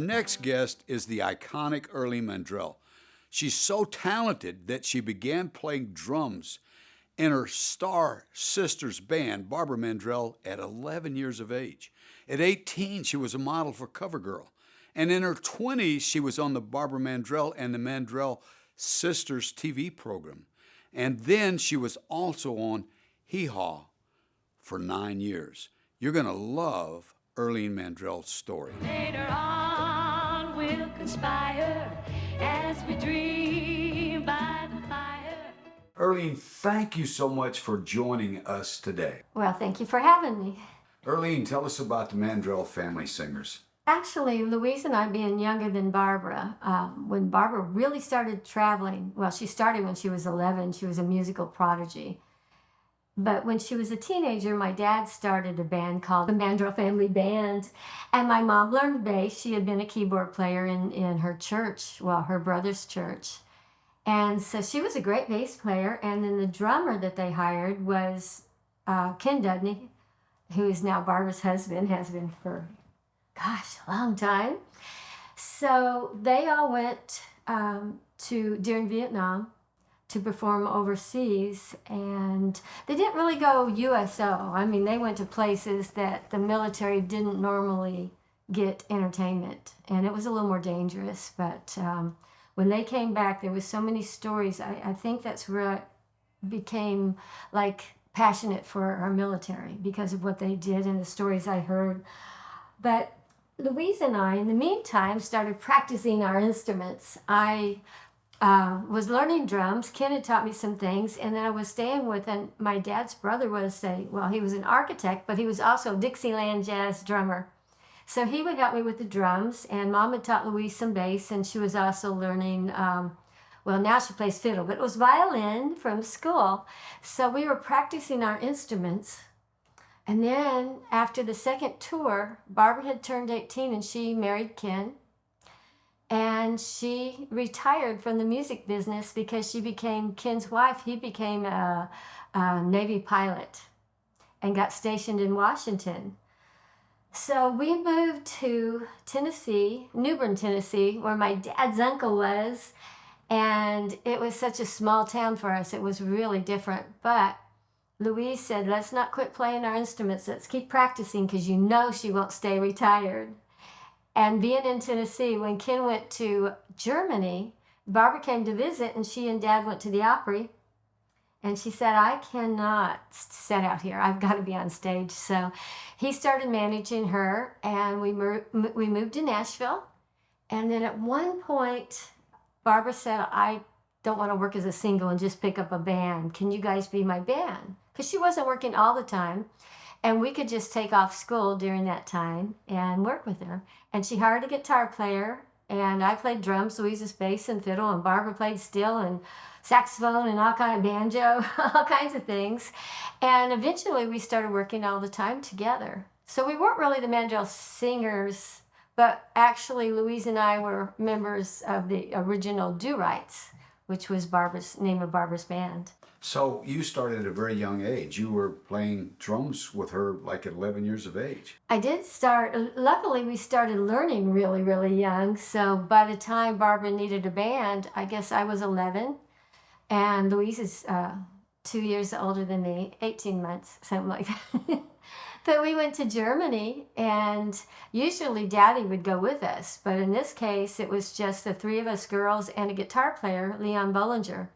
next guest is the iconic Irlene Mandrell. She's so talented that she began playing drums in her star sister's band, Barbara Mandrell, at 11 years of age. At 18, she was a model for CoverGirl. And in her 20s, she was on the Barbara Mandrell and the Mandrell Sisters TV program. And then she was also on Hee Haw for 9 years. You're going to love Irlene Mandrell's story. Later on, we'll conspire as we dream by the fire. Irlene, thank you so much for joining us today. Well, thank you for having me. Irlene, tell us about the Mandrell family singers. Actually, Louise and I, being younger than Barbara, when Barbara really started traveling, well, she started when she was 11. She was a musical prodigy. But when she was a teenager, my dad started a band called the Mandrell Family Band. And my mom learned bass. She had been a keyboard player in her church, well, her brother's church. And so she was a great bass player. And then the drummer that they hired was Ken Dudney, who is now Barbara's husband, has been for, gosh, a long time. So they all went during Vietnam, to perform overseas, and they didn't really go USO. I mean, they went to places that the military didn't normally get entertainment, and it was a little more dangerous. But when they came back, there was so many stories. I think that's where I became like passionate for our military because of what they did and the stories I heard. But Louise and I, in the meantime, started practicing our instruments. I was learning drums. Ken had taught me some things, and then I was staying with, and my dad's brother was he was an architect, but he was also a Dixieland jazz drummer. So he would help me with the drums, and Mom had taught Louise some bass, and she was also learning, now she plays fiddle, but it was violin from school. So we were practicing our instruments. And then after the second tour, Barbara had turned 18 and she married Ken. And she retired from the music business because she became Ken's wife. He became a Navy pilot and got stationed in Washington. So we moved to Tennessee, New Bern, Tennessee, where my dad's uncle was. And it was such a small town for us. It was really different. But Louise said, let's not quit playing our instruments. Let's keep practicing because you know she won't stay retired. And being in Tennessee, when Ken went to Germany, Barbara came to visit, and she and Dad went to the Opry. And she said, I cannot sit out here. I've got to be on stage. So he started managing her, and we moved to Nashville. And then at one point, Barbara said, I don't want to work as a single and just pick up a band. Can you guys be my band? Because she wasn't working all the time. And we could just take off school during that time and work with her. And she hired a guitar player, and I played drums, Louise's bass and fiddle, and Barbara played steel and saxophone and all kind of banjo, all kinds of things. And eventually we started working all the time together. So we weren't really the Mandrell singers, but actually Louise and I were members of the original Do-Rights, which was Barbara's name of Barbara's band. So you started at a very young age. You were playing drums with her like at 11 years of age. I did start, luckily we started learning really, really young. So by the time Barbara needed a band, I guess I was 11. And Louise is 2 years older than me, 18 months, something like that. But we went to Germany, and usually Daddy would go with us. But in this case, it was just the three of us girls and a guitar player, Leon Bollinger.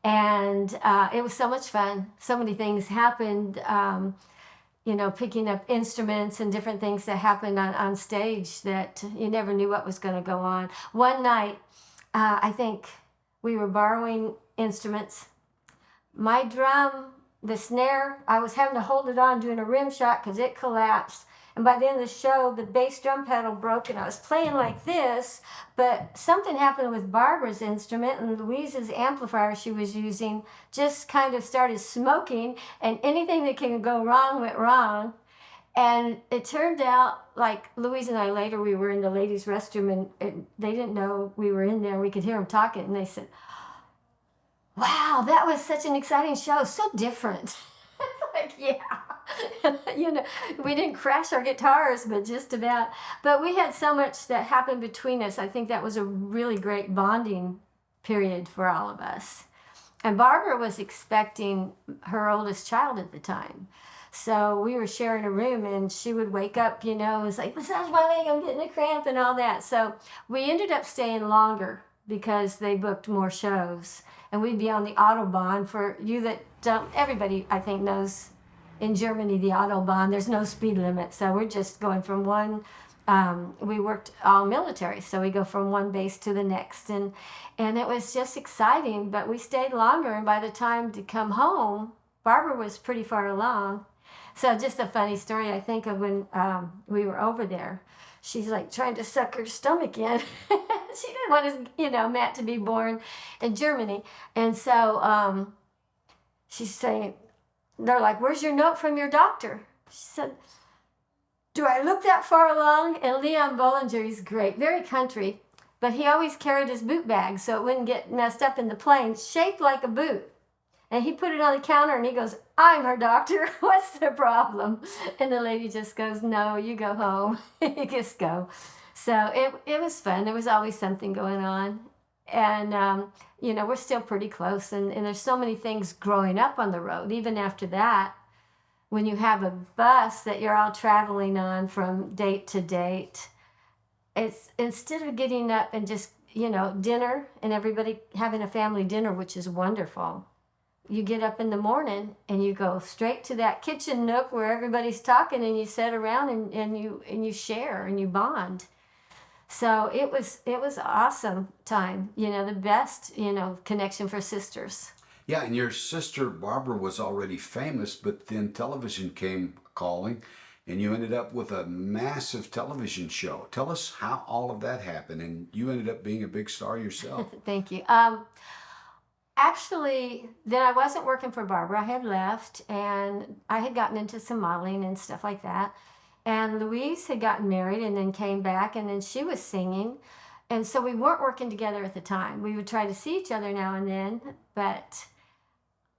And it was so much fun. So many things happened, picking up instruments and different things that happened on stage that you never knew what was going to go on. One night, I think we were borrowing instruments. My drum, the snare, I was having to hold it on doing a rim shot because it collapsed. And by the end of the show, the bass drum pedal broke, and I was playing like this, but something happened with Barbara's instrument, and Louise's amplifier she was using just kind of started smoking, and anything that can go wrong went wrong. And it turned out, like Louise and I later, we were in the ladies' restroom, and they didn't know we were in there. We could hear them talking, and they said, wow, that was such an exciting show, so different. Like, yeah. You know, we didn't crash our guitars, but just about. But we had so much that happened between us. I think that was a really great bonding period for all of us. And Barbara was expecting her oldest child at the time. So we were sharing a room, and she would wake up, you know, it was like, massage my leg, I'm getting a cramp and all that. So we ended up staying longer because they booked more shows. And we'd be on the Autobahn. For you that don't, everybody I think knows in Germany the Autobahn, there's no speed limit. So we're just going from one, we worked all military, so we go from one base to the next. And it was just exciting, but we stayed longer. And by the time to come home, Barbara was pretty far along. So just a funny story I think of when we were over there. She's like trying to suck her stomach in. She didn't want his, you know, Matt to be born in Germany. And so she's saying, they're like, where's your note from your doctor? She said, do I look that far along? And Leon Bollinger, he's great, very country, but he always carried his boot bag so it wouldn't get messed up in the plane, shaped like a boot. And he put it on the counter and he goes, I'm her doctor. What's the problem? And the lady just goes, no, you go home. You just go. So it was fun. There was always something going on. And, you know, we're still pretty close. And there's so many things growing up on the road. Even after that, when you have a bus that you're all traveling on from date to date, it's instead of getting up and just, you know, dinner and everybody having a family dinner, which is wonderful. You get up in the morning and you go straight to that kitchen nook where everybody's talking, and you sit around and you share and you bond. So it was awesome time, you know, the best, you know, connection for sisters. Yeah, and your sister Barbara was already famous, but then television came calling, and you ended up with a massive television show. Tell us how all of that happened, and you ended up being a big star yourself. Thank you. Actually, then I wasn't working for Barbara. I had left, and I had gotten into some modeling and stuff like that. And Louise had gotten married and then came back, and then she was singing. And so we weren't working together at the time. We would try to see each other now and then. But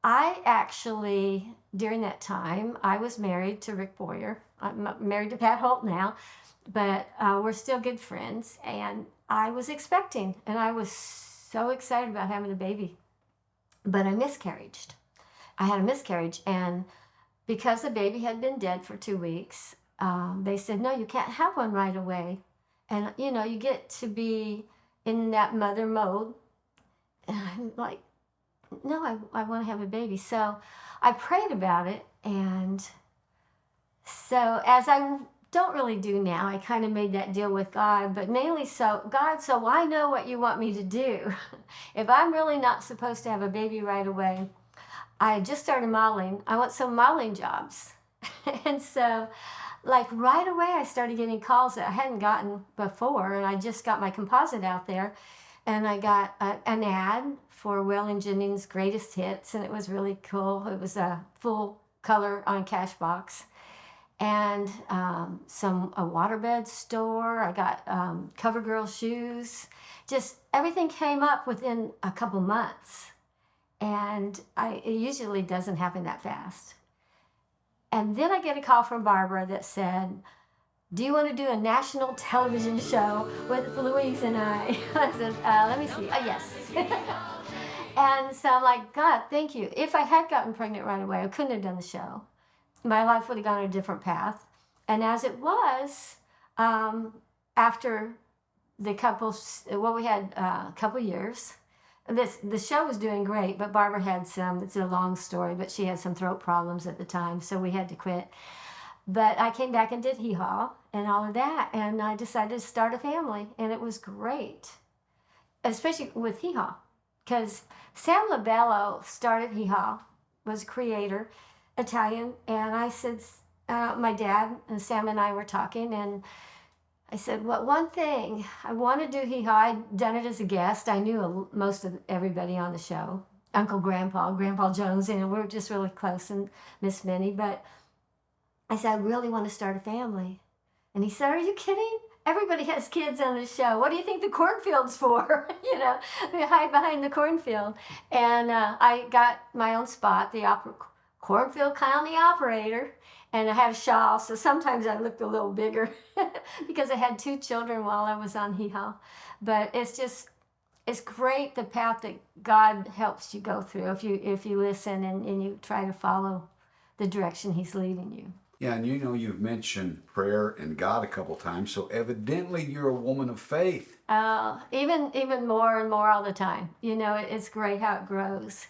I actually, during that time, I was married to Rick Boyer. I'm married to Pat Holt now, but we're still good friends. And I was expecting, and I was so excited about having a baby. But I miscarried. I had a miscarriage, and because the baby had been dead for 2 weeks, they said, no, you can't have one right away. And, you know, you get to be in that mother mode. And I'm like, no, I want to have a baby. So I prayed about it. And so as I don't really do now, I kind of made that deal with God, but mainly so, God, so I know what you want me to do. If I'm really not supposed to have a baby right away, I just started modeling. I want some modeling jobs. And so, like right away, I started getting calls that I hadn't gotten before, and I just got my composite out there, and I got an ad for Will and Jennings' Greatest Hits, and it was really cool. It was a full color on Cashbox. And a waterbed store. I got CoverGirl shoes. Just everything came up within a couple months. And it usually doesn't happen that fast. And then I get a call from Barbara that said, do you want to do a national television show with Louise and I? I said, let me see. Yes. And so I'm like, God, thank you. If I had gotten pregnant right away, I couldn't have done the show. My life would have gone a different path. And as it was, after the we had a couple years. The show was doing great, but Barbara had it's a long story, but she had some throat problems at the time, so we had to quit. But I came back and did Hee Haw and all of that, and I decided to start a family, and it was great, especially with Hee Haw, because Sam Labello started Hee Haw, was a creator, Italian, and I said, my dad and Sam and I were talking, and I said, well, one thing, I want to do Hee Haw. I'd done it as a guest. I knew most of everybody on the show, Uncle Grandpa Jones, and we were just really close, and Miss Minnie, but I said, I really want to start a family. And he said, are you kidding? Everybody has kids on the show. What do you think the cornfield's for? You know, we hide behind the cornfield. And I got my own spot, the Cornfield County operator, And I had a shawl, so sometimes I looked a little bigger because I had 2 children while I was on Hee Haw. But it's great the path that God helps you go through if you listen and you try to follow the direction He's leading you. Yeah, and you've mentioned prayer and God a couple times, so evidently you're a woman of faith. Even more and more all the time. It's great how it grows.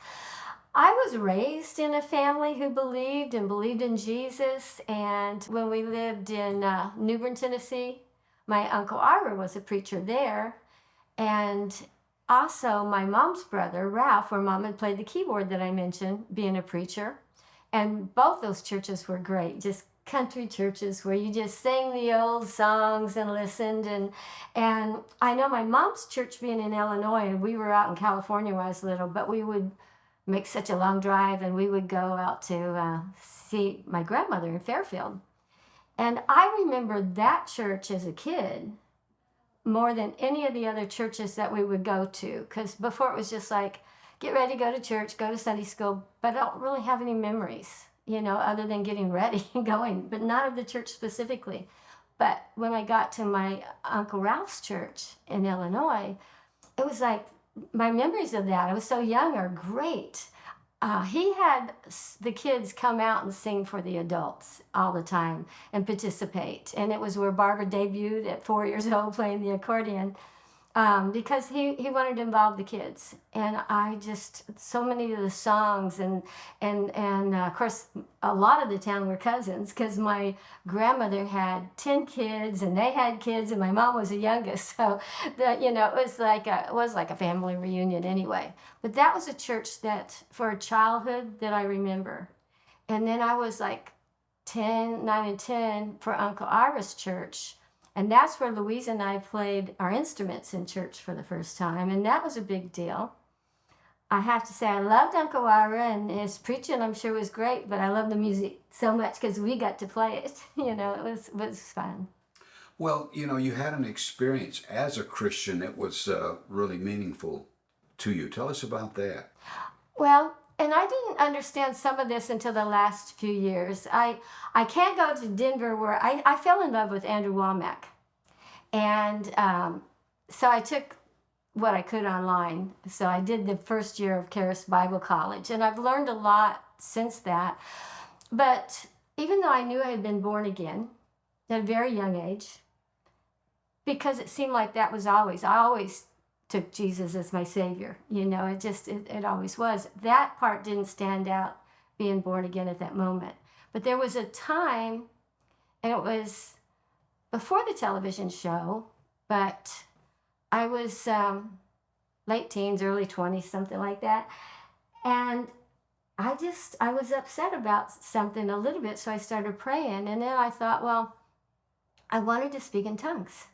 I was raised in a family who believed in Jesus, and when we lived in New Bern, Tennessee, my Uncle Ira was a preacher there, and also my mom's brother, Ralph, where Mom had played the keyboard that I mentioned, being a preacher. And both those churches were great, just country churches where you just sang the old songs and listened. And I know my mom's church being in Illinois, and we were out in California when I was little, but we would make such a long drive, and we would go out to see my grandmother in Fairfield. And I remember that church as a kid more than any of the other churches that we would go to, because before it was just like, get ready, go to church, go to Sunday school, but I don't really have any memories, other than getting ready and going, but not of the church specifically. But when I got to my Uncle Ralph's church in Illinois, it was like my memories of that, I was so young, are great. He had the kids come out and sing for the adults all the time and participate. And it was where Barbara debuted at 4 years old playing the accordion. Because he wanted to involve the kids. And so many of the songs and of course a lot of the town were cousins, because my grandmother had 10 kids and they had kids and my mom was the youngest. So it was like a family reunion anyway. But that was a church that for a childhood that I remember. And then I was like 9 and 10 for Uncle Ira's church. And that's where Louise and I played our instruments in church for the first time. And that was a big deal. I have to say, I loved Uncle Ira, and his preaching, I'm sure, was great, but I loved the music so much because we got to play it. It was fun. Well, you had an experience as a Christian that was really meaningful to you. Tell us about that. Well, and I didn't understand some of this until the last few years. I can't go to Denver where I fell in love with Andrew Womack. And so I took what I could online. So I did the first year of Charis Bible College. And I've learned a lot since that. But even though I knew I had been born again at a very young age, because it seemed like that was I always took Jesus as my Savior. It always was. That part didn't stand out, being born again at that moment. But there was a time, and it was before the television show, but I was late teens, early 20s, something like that. And I was upset about something a little bit, so I started praying. And then I thought, well, I wanted to speak in tongues,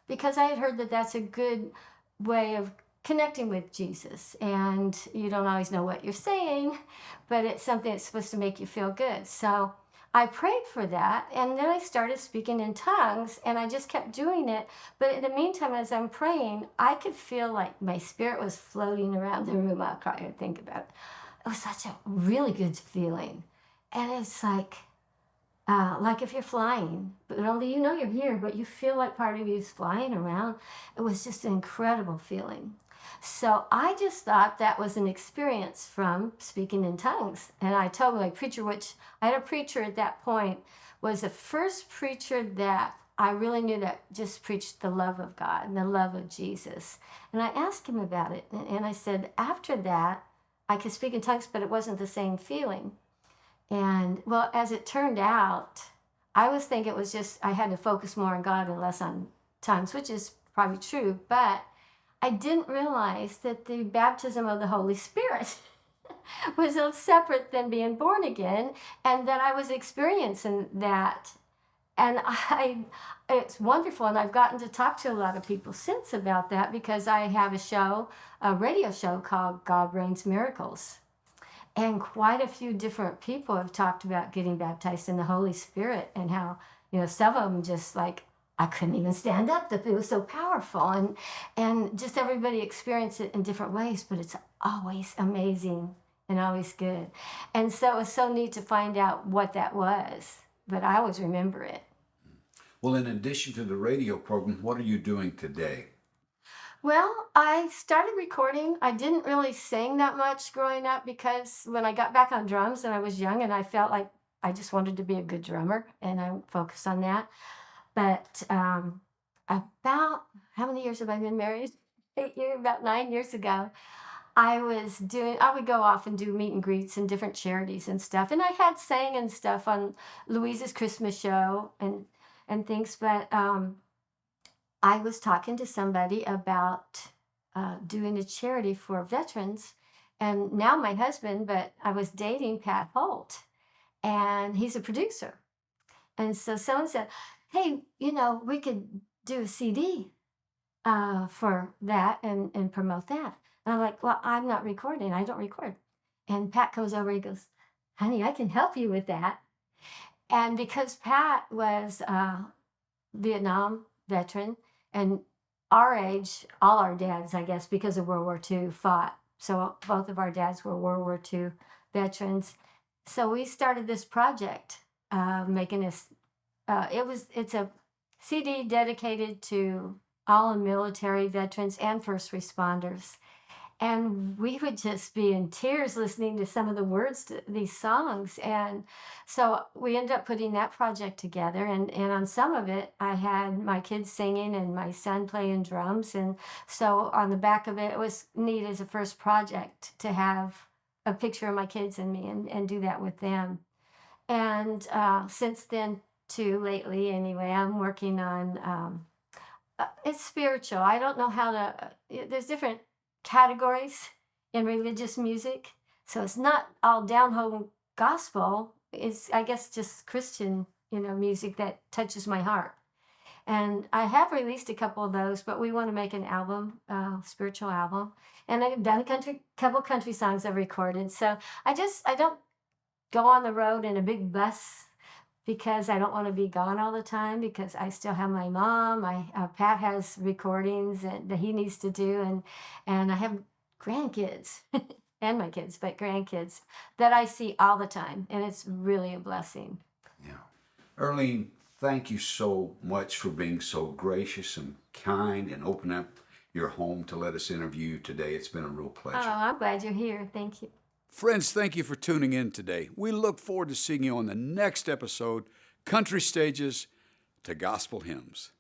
because I had heard that that's a good way of connecting with Jesus, and you don't always know what you're saying, but it's something that's supposed to make you feel good. So I prayed for that, and then I started speaking in tongues, and I just kept doing it. But in the meantime, as I'm praying, I could feel like my spirit was floating around the room. I'll try to think about it. It was such a really good feeling, and it's like if you're flying, but only you're here, but you feel like part of you is flying around. It was just an incredible feeling. So I just thought that was an experience from speaking in tongues. And I told my preacher, which I had a preacher at that point, was the first preacher that I really knew that just preached the love of God and the love of Jesus. And I asked him about it. And I said, after that, I could speak in tongues, but it wasn't the same feeling. And, well, as it turned out, I was thinking it was just I had to focus more on God and less on tongues, which is probably true. But I didn't realize that the baptism of the Holy Spirit was separate than being born again, and that I was experiencing that. And it's wonderful, and I've gotten to talk to a lot of people since about that, because I have a radio show called God Reigns Miracles. And quite a few different people have talked about getting baptized in the Holy Spirit, and how, some of them just like, I couldn't even stand up. It was so powerful. And just everybody experienced it in different ways, but it's always amazing and always good. And so it was so neat to find out what that was. but I always remember it. Well, in addition to the radio program, what are you doing today? Well, I started recording. I didn't really sing that much growing up because when I got back on drums and I was young and I felt like I just wanted to be a good drummer and I focused on that. But about, how many years have I been married? 8 years, about 9 years ago. I would go off and do meet and greets and different charities and stuff. And I had sang and stuff on Louise's Christmas show and things. But I was talking to somebody about doing a charity for veterans. And now my husband, but I was dating Pat Holt, and he's a producer. And so someone said, hey, we could do a CD for that and promote that. And I'm like, well, I'm not recording. I don't record. And Pat comes over and he goes, honey, I can help you with that. And because Pat was a Vietnam veteran, and our age, all our dads, I guess, because of World War II, fought. So both of our dads were World War II veterans. So we started this project, making this. It's a CD dedicated to all military veterans and first responders. And we would just be in tears listening to some of the words to these songs. And so we ended up putting that project together. And on some of it, I had my kids singing and my son playing drums. And so on the back of it, it was neat as a first project to have a picture of my kids and me and do that with them. And since then, too, lately anyway, I'm working on, it's spiritual. I don't know how to, there's different categories in religious music. So it's not all down-home gospel. It's, I guess, just Christian, music that touches my heart. And I have released a couple of those, but we want to make an album, spiritual album. And I've done a couple country songs I've recorded. So I don't go on the road in a big bus because I don't want to be gone all the time, because I still have my mom. Pat has recordings that he needs to do, and I have grandkids and my kids, but grandkids that I see all the time, and it's really a blessing. Yeah. Irlene, thank you so much for being so gracious and kind and opening up your home to let us interview you today. It's been a real pleasure. Oh, I'm glad you're here. Thank you. Friends, thank you for tuning in today. We look forward to seeing you on the next episode, Country Stages to Gospel Hymns.